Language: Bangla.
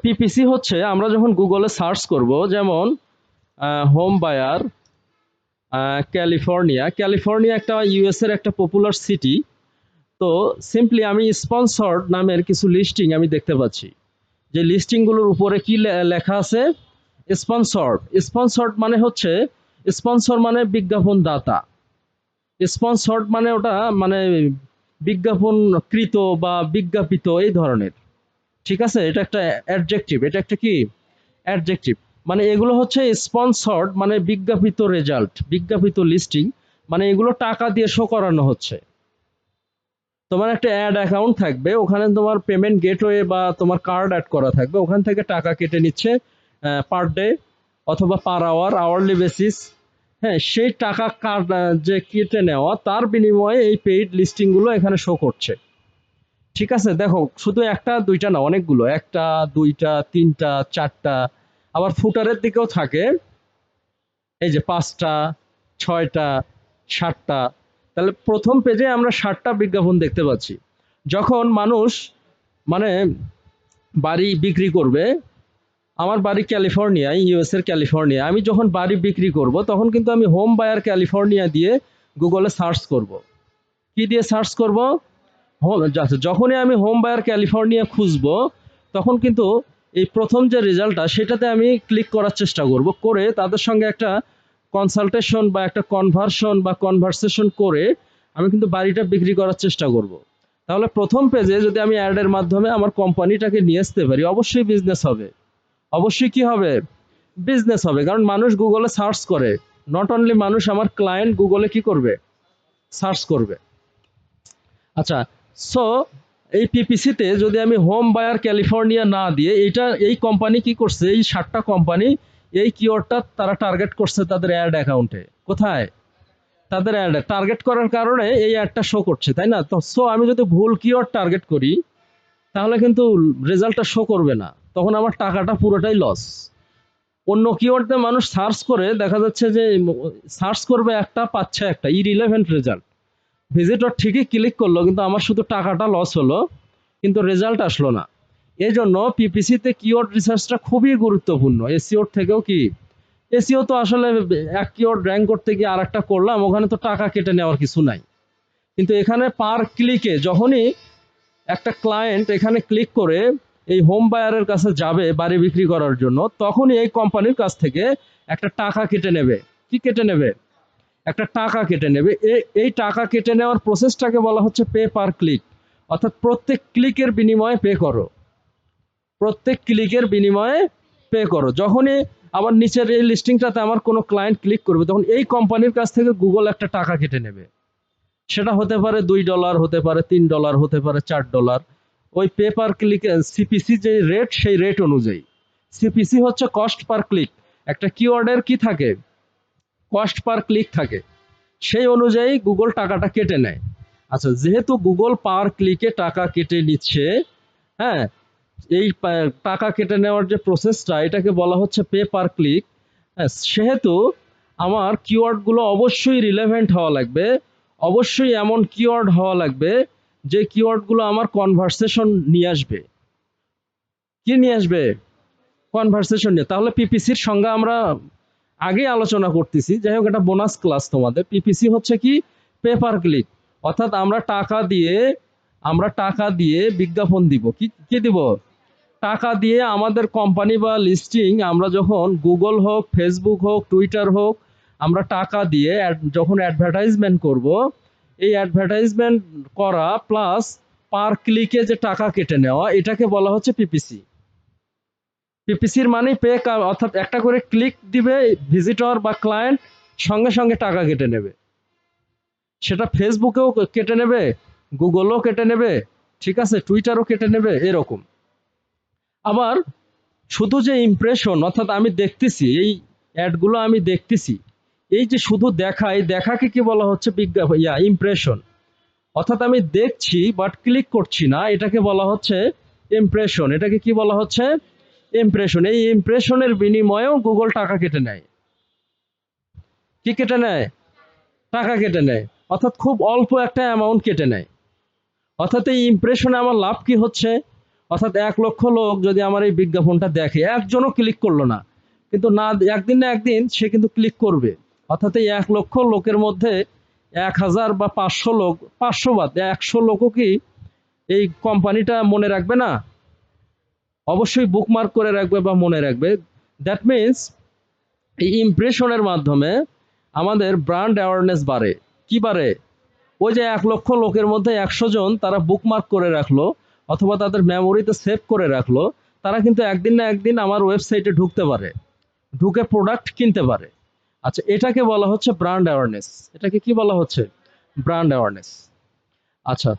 পিপিসি হচ্ছে আমরা যখন গুগলে সার্চ করব, যেমন হোম বায়ার ক্যালিফোর্নিয়া। ক্যালিফোর্নিয়া একটা ইউএস এর একটা পপুলার সিটি। তো সিম্পলি আমি স্পন্সর্ড নামের কিছু লিস্টিং আমি দেখতে পাচ্ছি, যে লিস্টিংগুলোর উপরে কি লেখা আছে, স্পন্সর্ড। স্পন্সর্ড মানে হচ্ছে, স্পন্সর মানে বিজ্ঞাপন দাতা, স্পন্সর্ড মানে ওটা মানে বিজ্ঞাপনকৃত বা বিজ্ঞাপিত এই ধরনের। ঠিক আছে, এটা একটা অ্যাডজেক্টিভ, এটা একটা কি অ্যাডজেক্টিভ। মানে এগুলো হচ্ছে স্পন্সর্ড মানে বিজ্ঞাপিত রেজাল্ট, বিজ্ঞাপিত লিস্টিং, মানে এগুলো টাকা দিয়ে শো করানো হচ্ছে। তোমার একটা অ্যাড অ্যাকাউন্ট থাকবে, ওখানে তোমার পেমেন্ট গেটওয়ে বা তোমার কার্ড অ্যাড করা থাকবে, ওখান থেকে টাকা কেটে নিচ্ছে পার ডে অথবা পার আওয়ার, আওয়ারলি বেসিস। হ্যাঁ, সেই টাকা কার্ড যে কেটে নেওয়া, তার বিনিময়ে এই পেইড লিস্টিংগুলো এখানে শো করছে। ঠিক আছে, দেখো শুধু একটা দুইটা না, অনেকগুলো, একটা দুইটা তিনটা চারটা, আবার ফুটারের দিকেও থাকে, এই যে পাঁচটা ছয়টা সাতটা। তাহলে প্রথম পেজে আমরা 60টা বিজ্ঞাপন দেখতে পাচ্ছি। যখন মানুষ মানে বাড়ি বিক্রি করবে, আমার বাড়ি ক্যালিফোর্নিয়ায়, ইউএস এর ক্যালিফোর্নিয়া, আমি যখন বাড়ি বিক্রি করব তখন কিন্তু আমি হোম বায়ার ক্যালিফোর্নিয়া দিয়ে গুগলে সার্চ করব। কি দিয়ে সার্চ করব? যখনই আমি হোম বায়ার ক্যালিফোর্নিয়া খুঁজবো, তখন কিন্তু এই প্রথম যে রেজাল্টটা সেটাতে আমি ক্লিক করার চেষ্টা করব, করে তাদের সঙ্গে একটা কনসালটেশন বা একটা কনভার্সন বা কনভারসেশন করে আমি কিন্তু বাড়িটা বিক্রি করার চেষ্টা করব। তাহলে প্রথম পেজে যদি আমি অ্যাডের মাধ্যমে আমার কোম্পানিটাকে নিয়ে আসতে পারি, অবশ্যই বিজনেস হবে। অবশ্যই কি হবে? বিজনেস হবে, কারণ মানুষ গুগলে সার্চ করে। নট অনলি মানুষ, আমার ক্লায়েন্ট গুগলে কি করবে? সার্চ করবে। আচ্ছা, সো এই পিপিসিতে যদি আমি হোম বায়ার ক্যালিফোর্নিয়া না দিয়ে, এই কোম্পানি কি করছে, এই 60টা কোম্পানি এই কিওয়ার্ডটা তারা টার্গেট করছে তাদের অ্যাড অ্যাকাউন্টে। কোথায়? তাদের অ্যাড টার্গেট করার কারণে এই অ্যাডটা শো করছে, তাই না? তো সো আমি যদি ভুল কিওয়ার্ড টার্গেট করি, তাহলে কিন্তু রেজাল্টটা শো করবে না, তখন আমার টাকাটা পুরোটাই লস। অন্য কিওয়ার্ড দিয়ে মানুষ সার্চ করে, দেখা যাচ্ছে যে সার্চ করবে একটা, পাচ্ছে একটা ইররিলেভেন্ট রেজাল্ট। ভিজিটর ঠিকই ক্লিক করলো, কিন্তু আমার শুধু টাকাটা লস হলো, কিন্তু রেজাল্ট আসলো না। এই জন্য পিপিসিতে কিওয়ার্ড রিসার্চটা খুবই গুরুত্বপূর্ণ, এসইওর থেকেও। কি এসইও তো আসলে এক কিওয়ার্ড র্যাঙ্ক করতে গিয়ে আর একটা করলাম, ওখানে তো টাকা কেটে নেওয়ার কিছু নাই। কিন্তু এখানে পার ক্লিকে যখনই একটা ক্লায়েন্ট এখানে ক্লিক করে এই হোম বায়ারের কাছে যাবে বাড়ি বিক্রি করার জন্য, তখনই এই কোম্পানির কাছ থেকে একটা টাকা কেটে নেবে। কি কেটে নেবে? একটা টাকা কেটে নেবে। এই টাকা কেটে নেওয়ার প্রসেসটাকে বলা হচ্ছে পে পার ক্লিক, অর্থাৎ প্রত্যেক ক্লিকের বিনিময়ে পে করো, প্রত্যেক ক্লিকের বিনিময়ে পে করো। যখনই আবার নিচের এই লিস্টিংটাতে আমার কোনো ক্লায়েন্ট ক্লিক করবে, তখন এই কোম্পানির কাছ থেকে গুগল একটা টাকা কেটে নেবে। সেটা হতে পারে $2, হতে পারে $3, হতে পারে $4। ওই পে পার ক্লিক সিপিসি যে রেট, সেই রেট অনুযায়ী। সিপিসি হচ্ছে কস্ট পার ক্লিক। একটা কিওয়ার্ডের কি থাকে? কস্ট পার ক্লিক থাকে। সেই অনুযায়ী গুগল টাকাটা কেটে নেয়। আচ্ছা, যেহেতু গুগল পার ক্লিকে টাকা কেটে নিচ্ছে, হ্যাঁ, এই টাকা কেটে নেওয়ার যে প্রসেসটা, এটাকে বলা হচ্ছে পে পার ক্লিক। হ্যাঁ, সেহেতু আমার কিওয়ার্ডগুলো অবশ্যই রিলেভেন্ট হওয়া লাগবে, অবশ্যই এমন কিওয়ার্ড হওয়া লাগবে যে কিওয়ার্ডগুলো আমার কনভারসেশন নিয়ে আসবে। কি নিয়ে আসবে? কনভারসেশন নিয়ে। তাহলে পিপিসির সংজ্ঞা আমরা আগেই আলোচনা করতেছি, যাই হোক এটা বোনাস ক্লাস তোমাদের। পিপিসি হচ্ছে কি? পে পার ক্লিক, অর্থাৎ আমরা টাকা দিয়ে বিজ্ঞাপন দিব। কি দিব? টাকা দিয়ে আমাদের কোম্পানি বা লিস্টিং আমরা যখন গুগল হোক, ফেসবুক হোক, টুইটার হোক, আমরা টাকা দিয়ে যখন অ্যাডভার্টাইজমেন্ট করব, এই অ্যাডভার্টাইজমেন্ট করা প্লাস পার ক্লিকে যে টাকা কেটে নেওয়া, এটাকে বলা হচ্ছে পিপিসি। পিপিসির মানে পে, অর্থাৎ একটা করে ক্লিক দিবে ভিজিটর বা ক্লায়েন্ট, সঙ্গে সঙ্গে টাকা কেটে নেবে। সেটা ফেসবুকেও কেটে নেবে, গুগলও কেটে নেবে, ঠিক আছে, টুইটারও কেটে নেবে, এরকম। আবার শুধু যে ইমপ্রেশন, অর্থাৎ আমি দেখতেছি এই অ্যাডগুলো, আমি দেখতেছি, এই যে শুধু দেখা, এই দেখাকে কি বলা হচ্ছে? ইমপ্রেশন। অর্থাৎ আমি দেখছি বাট ক্লিক করছি না, এটাকে বলা হচ্ছে ইমপ্রেশন। এটাকে কি বলা হচ্ছে? ইমপ্রেশন। এই ইমপ্রেশনের বিনিময়েও গুগল টাকা কেটে নেয়। কি কেটে নেয়? টাকা কেটে নেয়, অর্থাৎ খুব অল্প একটা অ্যামাউন্ট কেটে নেয়। অর্থাৎ এই ইমপ্রেশনে আমার লাভ কি হচ্ছে? অর্থাৎ 1 লক্ষ লোক যদি আমার এই বিজ্ঞাপনটা দেখে, একজনও ক্লিক করলো না, কিন্তু না একদিন না একদিন সে কিন্তু ক্লিক করবে। অর্থাৎ এই 1 লক্ষ লোকের মধ্যে 1000 বা 500 লোক, 500 বাদ 100 লোকও কি এই কোম্পানিটা মনে রাখবে না? অবশ্যই বুকমার্ক করে রাখবে বা মনে রাখবে। দ্যাট মিনস এই ইমপ্রেশনের মাধ্যমে আমাদের ব্র্যান্ড অ্যাওয়ারনেস বাড়ে। কি বাড়ে? ওই যে 1 লক্ষ লোকের মধ্যে 100 জন তারা বুকমার্ক করে রাখলো অথবা তাদের মেমোরিতে সেভ করে রাখলো, তারা কিন্তু একদিন না একদিন আমার ওয়েবসাইটে ঢুকতে পারে, ঢুকে প্রোডাক্ট কিনতে পারে। আচ্ছা, এটাকে বলা হচ্ছে ব্র্যান্ড অ্যাওয়ারনেস। এটাকে কি বলা হচ্ছে? Brand awareness. আচ্ছা,